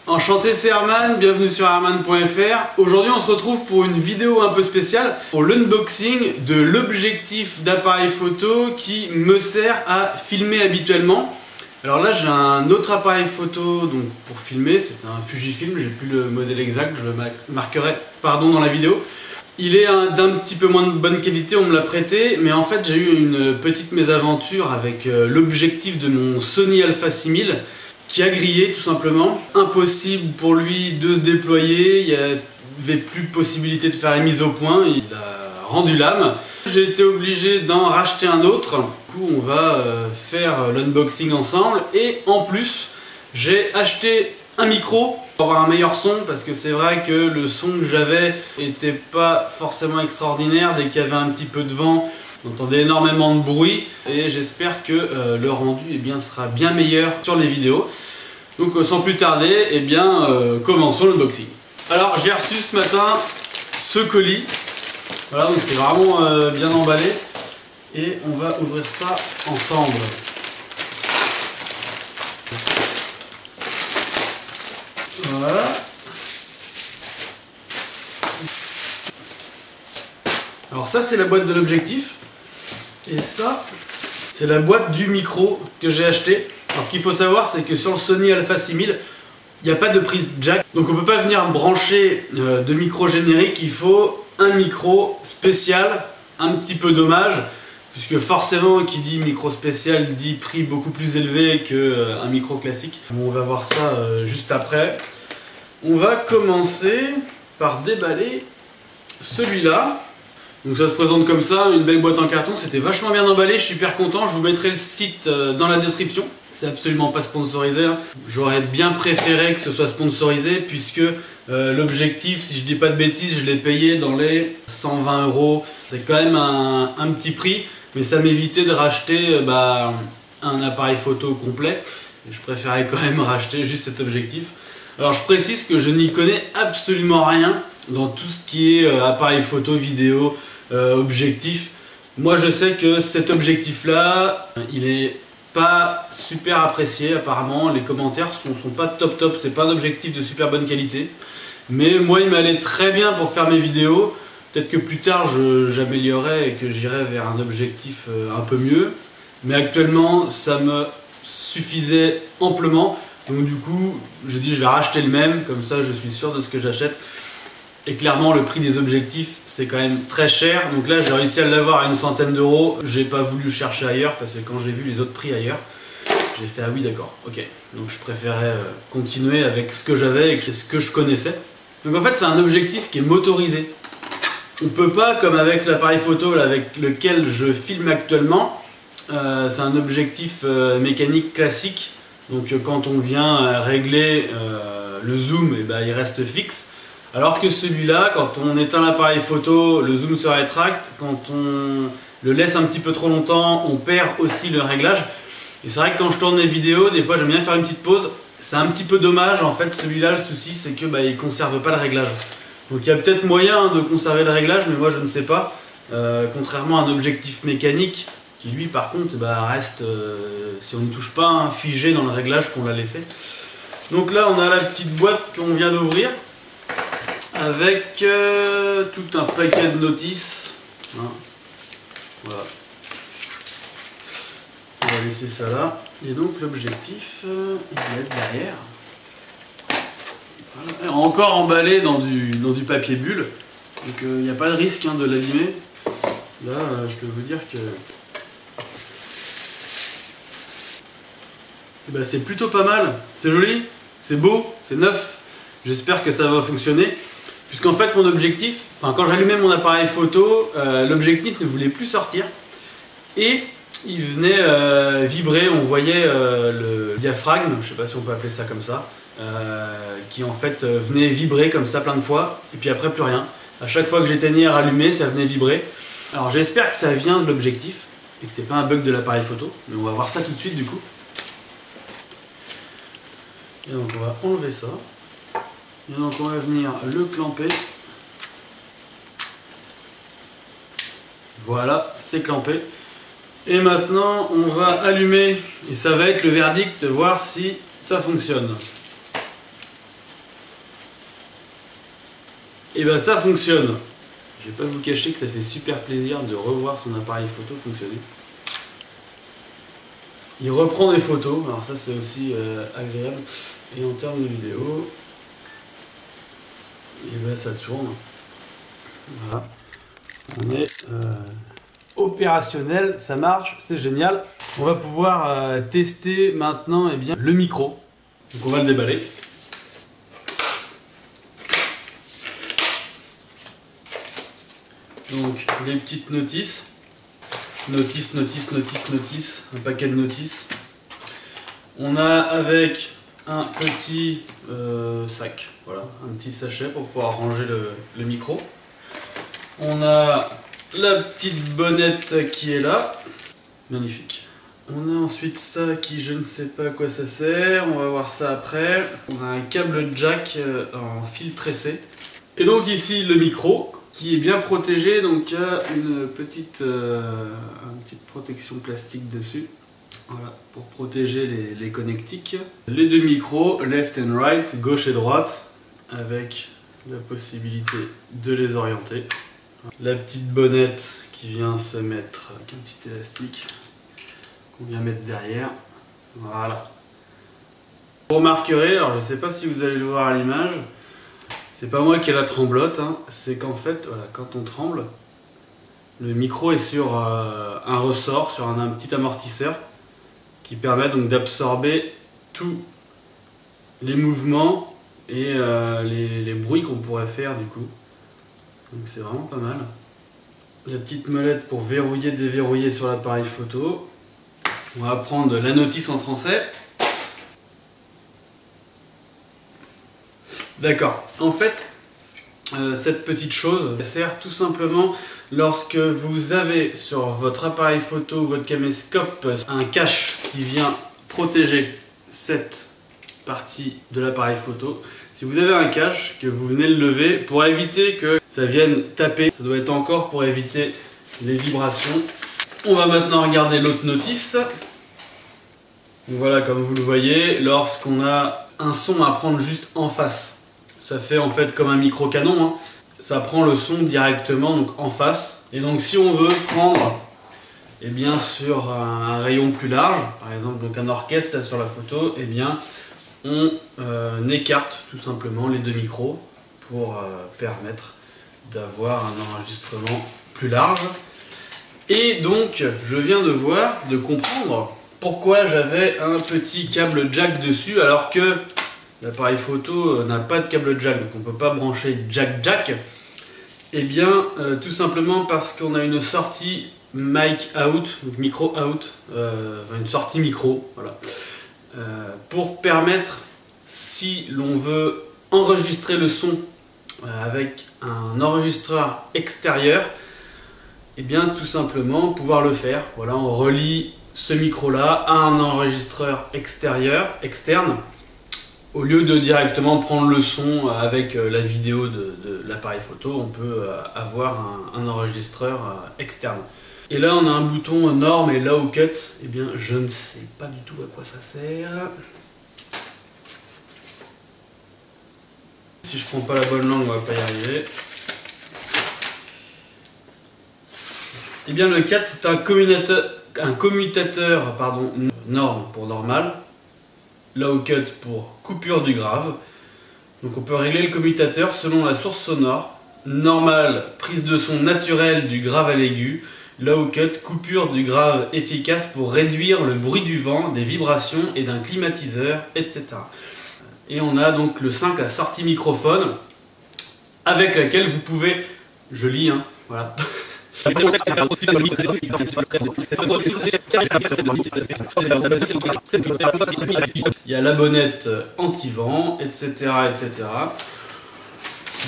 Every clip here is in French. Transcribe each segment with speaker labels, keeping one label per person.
Speaker 1: Enchanté, c'est Herman, bienvenue sur herman.fr. Aujourd'hui on se retrouve pour une vidéo un peu spéciale pour l'unboxing de l'objectif d'appareil photo qui me sert à filmer habituellement. Alors là j'ai un autre appareil photo donc pour filmer, c'est un Fujifilm, j'ai plus le modèle exact, je le marquerai dans la vidéo. Il est d'un petit peu moins de bonne qualité, on me l'a prêté, mais en fait j'ai eu une petite mésaventure avec l'objectif de mon Sony Alpha 6000 qui a grillé tout simplement. Impossible pour lui de se déployer, il n'y avait plus de possibilité de faire la mise au point, il a rendu l'âme. J'ai été obligé d'en racheter un autre, du coup on va faire l'unboxing ensemble et en plus j'ai acheté un micro pour avoir un meilleur son parce que c'est vrai que le son que j'avais était pas forcément extraordinaire. Dès qu'il y avait un petit peu de vent, on entendait énormément de bruit et j'espère que le rendu sera bien meilleur sur les vidéos. Donc sans plus tarder, commençons l'unboxing. Alors j'ai reçu ce matin ce colis. Voilà, donc c'est vraiment bien emballé et on va ouvrir ça ensemble. Voilà. Alors ça c'est la boîte de l'objectif et ça c'est la boîte du micro que j'ai acheté. Alors ce qu'il faut savoir c'est que sur le Sony Alpha 6000 il n'y a pas de prise jack, donc on ne peut pas venir brancher de micro générique, il faut un micro spécial, un petit peu dommage puisque forcément qui dit micro spécial dit prix beaucoup plus élevé qu'un micro classique. Bon, on va voir ça juste après. On va commencer par déballer celui-là. Donc ça se présente comme ça, une belle boîte en carton, c'était vachement bien emballé, je suis super content, je vous mettrai le site dans la description. C'est absolument pas sponsorisé, hein. J'aurais bien préféré que ce soit sponsorisé puisque l'objectif, si je dis pas de bêtises, je l'ai payé dans les 120 €. C'est quand même un petit prix, mais ça m'évitait de racheter un appareil photo complet. Et je préférais quand même racheter juste cet objectif. Alors je précise que je n'y connais absolument rien dans tout ce qui est appareil photo, vidéo, objectif. Moi je sais que cet objectif là, il est pas super apprécié apparemment, les commentaires sont pas top, c'est pas un objectif de super bonne qualité. Mais moi il m'allait très bien pour faire mes vidéos, peut-être que plus tard j'améliorerai et que j'irai vers un objectif un peu mieux. Mais actuellement ça me suffisait amplement. Donc du coup, j'ai dit je vais racheter le même, comme ça je suis sûr de ce que j'achète. Et clairement le prix des objectifs c'est quand même très cher. Donc là j'ai réussi à l'avoir à une centaine d'euros. J'ai pas voulu chercher ailleurs parce que quand j'ai vu les autres prix ailleurs, j'ai fait ah oui d'accord, ok. Donc je préférais continuer avec ce que j'avais et ce que je connaissais. Donc en fait c'est un objectif qui est motorisé. On peut pas, comme avec l'appareil photo là, avec lequel je filme actuellement, c'est un objectif mécanique classique. Donc quand on vient régler le zoom, il reste fixe. Alors que celui-là, quand on éteint l'appareil photo, le zoom se rétracte. Quand on le laisse un petit peu trop longtemps, on perd aussi le réglage. Et c'est vrai que quand je tourne les vidéos, des fois j'aime bien faire une petite pause. C'est un petit peu dommage, en fait celui-là, le souci c'est que il ne conserve pas le réglage. Donc il y a peut-être moyen de conserver le réglage, mais moi je ne sais pas. Contrairement à un objectif mécanique, qui lui par contre reste, si on ne touche pas, figé dans le réglage qu'on l'a laissé. Donc là on a la petite boîte qu'on vient d'ouvrir avec tout un paquet de notices, hein. Voilà, on va laisser ça là et donc l'objectif il va être derrière. Voilà. Encore emballé dans du papier bulle, donc il n'y a pas de risque de l'abîmer. Là je peux vous dire que c'est plutôt pas mal, c'est joli, c'est beau, c'est neuf. J'espère que ça va fonctionner. Puisqu'en fait mon objectif, quand j'allumais mon appareil photo, l'objectif ne voulait plus sortir. Et il venait vibrer, on voyait le diaphragme, je ne sais pas si on peut appeler ça comme ça, qui en fait venait vibrer comme ça plein de fois. Et puis après plus rien. À chaque fois que j'éteignais et rallumais, ça venait vibrer. Alors j'espère que ça vient de l'objectif et que c'est pas un bug de l'appareil photo. Mais on va voir ça tout de suite du coup. Et donc on va enlever ça. Et donc on va venir le clamper. Voilà, c'est clampé. Et maintenant on va allumer et ça va être le verdict, voir si ça fonctionne. Et ben ça fonctionne. Je vais pas vous cacher que ça fait super plaisir de revoir son appareil photo fonctionner. Il reprend des photos, alors ça c'est aussi agréable. Et en termes de vidéo, et ben ça tourne. Voilà. On est opérationnel, ça marche, c'est génial. On va pouvoir tester maintenant eh bien, le micro. Donc on va le déballer. Donc les petites notices. Notice, un paquet de notices. On a avec un petit sac, voilà, un petit sachet pour pouvoir ranger le micro. On a la petite bonnette qui est là, magnifique. On a ensuite ça qui je ne sais pas à quoi ça sert, on va voir ça après. On a un câble jack en fil tressé. Et donc ici le micro qui est bien protégé, donc il y a une petite protection plastique dessus. Voilà, pour protéger les connectiques. Les deux micros, left and right, gauche et droite, avec la possibilité de les orienter. La petite bonnette qui vient se mettre avec un petit élastique qu'on vient mettre derrière. Voilà. Vous remarquerez, alors je ne sais pas si vous allez le voir à l'image, c'est pas moi qui ai la tremblote, hein, c'est qu'en fait, voilà, quand on tremble, le micro est sur un ressort, sur un petit amortisseur qui permet donc d'absorber tous les mouvements et les bruits qu'on pourrait faire du coup. Donc c'est vraiment pas mal. La petite molette pour verrouiller, déverrouiller sur l'appareil photo. On va prendre la notice en français. D'accord. En fait, cette petite chose sert tout simplement lorsque vous avez sur votre appareil photo ou votre caméscope un cache qui vient protéger cette partie de l'appareil photo. Si vous avez un cache que vous venez le lever pour éviter que ça vienne taper, ça doit être encore pour éviter les vibrations. On va maintenant regarder l'autre notice. Donc voilà, comme vous le voyez, lorsqu'on a un son à prendre juste en face, ça fait en fait comme un micro canon, hein. Ça prend le son directement donc en face. Et donc si on veut prendre eh bien, sur un rayon plus large, par exemple donc un orchestre là, sur la photo, eh bien, on écarte tout simplement les deux micros pour permettre d'avoir un enregistrement plus large. Et donc je viens de comprendre pourquoi j'avais un petit câble jack dessus alors que l'appareil photo n'a pas de câble jack, donc on ne peut pas brancher jack. Et bien tout simplement parce qu'on a une sortie mic out, donc micro out, une sortie micro, voilà. Pour permettre, si l'on veut enregistrer le son avec un enregistreur extérieur, et bien tout simplement pouvoir le faire. Voilà, on relie ce micro là à un enregistreur externe, au lieu de directement prendre le son avec la vidéo de l'appareil photo, on peut avoir un enregistreur externe. Et là on a un bouton norme et low cut, et bien je ne sais pas du tout à quoi ça sert. Si je prends pas la bonne langue, on va pas y arriver. Et bien le 4 c'est un commutateur norme pour normal, low cut pour coupure du grave. Donc on peut régler le commutateur selon la source sonore. Normal, prise de son naturelle du grave à l'aigu. Low cut, coupure du grave efficace pour réduire le bruit du vent, des vibrations et d'un climatiseur, etc. Et on a donc le 5, la sortie microphone, avec laquelle vous pouvez, je lis, hein, voilà. Il y a la bonnette anti-vent, etc., etc.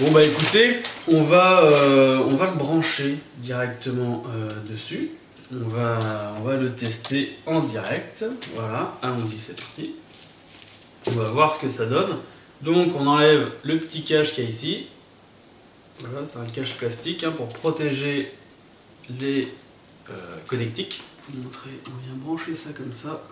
Speaker 1: Bon bah écoutez, on va le brancher directement dessus. On va le tester en direct. Voilà, allons-y, c'est parti. On va voir ce que ça donne. Donc on enlève le petit cache qu'il y a ici. Voilà, c'est un cache plastique hein, pour protéger les connectiques. Pour vous montrer, on vient brancher ça comme ça.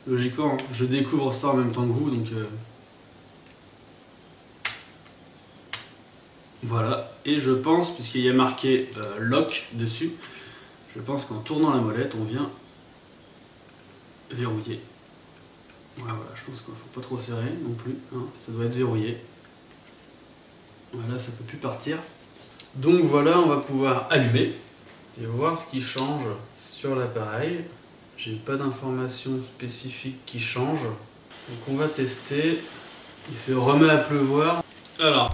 Speaker 1: Logiquement, hein, je découvre ça en même temps que vous, donc Voilà, et je pense, puisqu'il y a marqué lock dessus, je pense qu'en tournant la molette, on vient verrouiller. Voilà, je pense qu'il ne faut pas trop serrer non plus, hein, ça doit être verrouillé. Voilà, ça ne peut plus partir. Donc voilà, on va pouvoir allumer et voir ce qui change sur l'appareil. J'ai pas d'informations spécifiques qui changent. Donc on va tester. Il se remet à pleuvoir. Alors,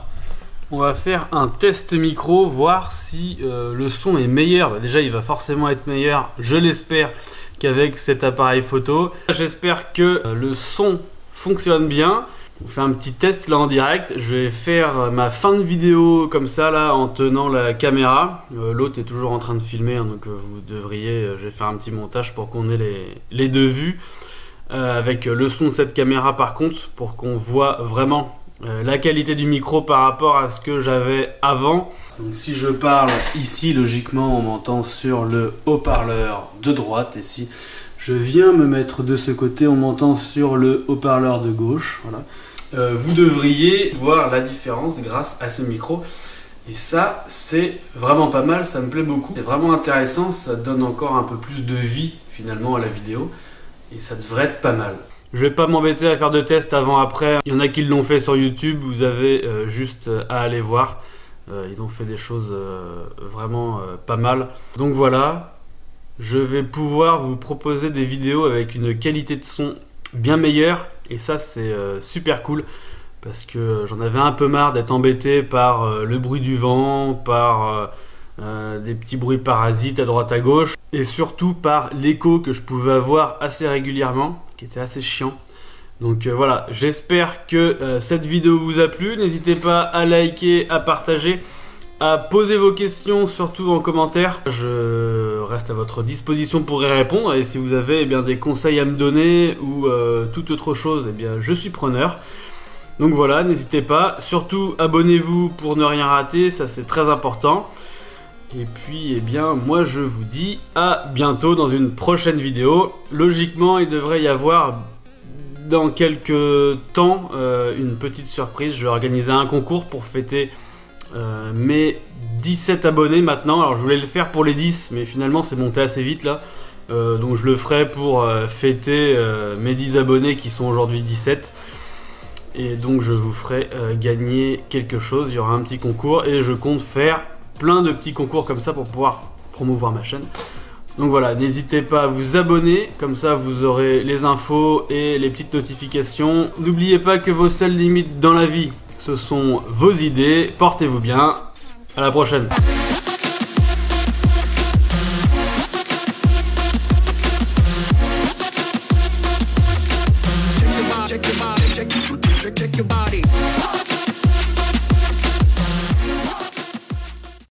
Speaker 1: on va faire un test micro, voir si le son est meilleur. Bah, déjà, il va forcément être meilleur, je l'espère, qu'avec cet appareil photo. J'espère que le son fonctionne bien. On fait un petit test là en direct. Je vais faire ma fin de vidéo comme ça là en tenant la caméra. L'autre est toujours en train de filmer, hein, donc vous devriez. Je vais faire un petit montage pour qu'on ait les deux vues avec le son de cette caméra par contre, pour qu'on voit vraiment la qualité du micro par rapport à ce que j'avais avant. Donc si je parle ici, logiquement on m'entend sur le haut-parleur de droite, et si je viens me mettre de ce côté, on m'entend sur le haut-parleur de gauche. Voilà. Vous devriez voir la différence grâce à ce micro. Et ça, c'est vraiment pas mal, ça me plaît beaucoup. C'est vraiment intéressant, ça donne encore un peu plus de vie finalement à la vidéo. Et ça devrait être pas mal. Je vais pas m'embêter à faire de tests avant-après. Il y en a qui l'ont fait sur YouTube, vous avez juste à aller voir. Ils ont fait des choses vraiment pas mal. Donc voilà, je vais pouvoir vous proposer des vidéos avec une qualité de son bien meilleure. Et ça, c'est super cool. Parce que j'en avais un peu marre d'être embêté par le bruit du vent, par des petits bruits parasites à droite à gauche. Et surtout par l'écho que je pouvais avoir assez régulièrement, qui était assez chiant. Donc voilà, j'espère que cette vidéo vous a plu. N'hésitez pas à liker, à partager, à poser vos questions, surtout en commentaire. Je reste à votre disposition pour y répondre. Et si vous avez des conseils à me donner ou toute autre chose, je suis preneur. Donc voilà, n'hésitez pas. Surtout, abonnez-vous pour ne rien rater, ça c'est très important. Et puis, moi je vous dis à bientôt dans une prochaine vidéo. Logiquement, il devrait y avoir dans quelques temps une petite surprise. Je vais organiser un concours pour fêter mes 17 abonnés maintenant. Alors je voulais le faire pour les 10, mais finalement c'est monté assez vite là. Donc je le ferai pour fêter mes 10 abonnés qui sont aujourd'hui 17. Et donc je vous ferai gagner quelque chose. Il y aura un petit concours et je compte faire plein de petits concours comme ça pour pouvoir promouvoir ma chaîne. Donc voilà, n'hésitez pas à vous abonner, comme ça vous aurez les infos et les petites notifications. N'oubliez pas que vos seules limites dans la vie, ce sont vos idées. Portez-vous bien, à la prochaine.
Speaker 2: Check your body.